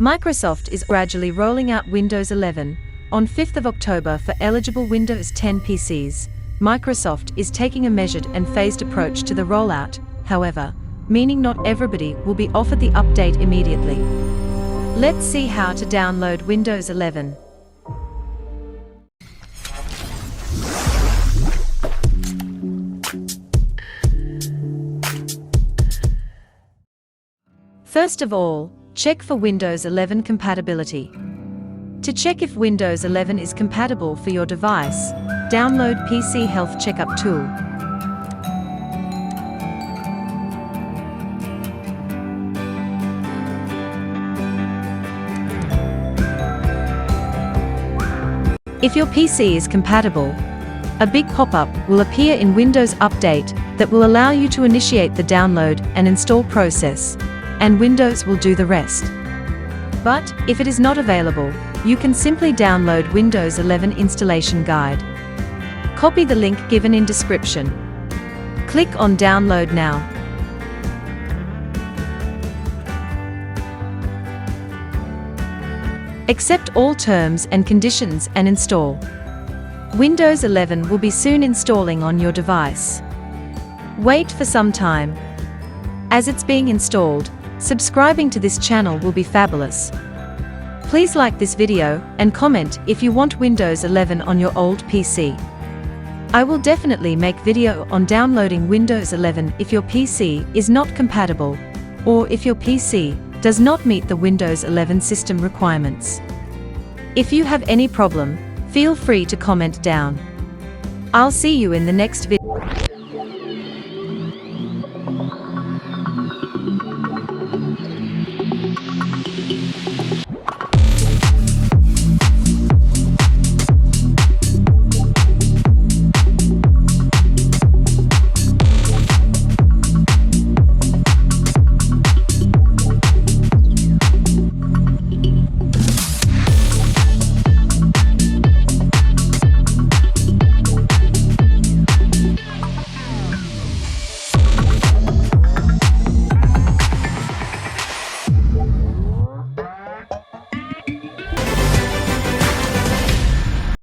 Microsoft is gradually rolling out Windows 11 on 5th of October for eligible Windows 10 PCs. Microsoft is taking a measured and phased approach to the rollout, however, meaning not everybody will be offered the update immediately. Let's see how to download Windows 11. First of all, check for Windows 11 compatibility. To check if Windows 11 is compatible for your device, download PC Health Checkup Tool. If your PC is compatible, a big pop-up will appear in Windows Update that will allow you to initiate the download and install process, and Windows will do the rest. But if it is not available, you can simply download Windows 11 installation guide. Copy the link given in description. Click on Download now. Accept all terms and conditions and install. Windows 11 will be soon installing on your device. Wait for some time. As it's being installed, subscribing to this channel will be fabulous. Please like this video and comment if you want Windows 11 on your old PC. I will definitely make video on downloading Windows 11 if your PC is not compatible, or if your PC does not meet the Windows 11 system requirements. If you have any problem, feel free to comment down. I'll see you in the next video.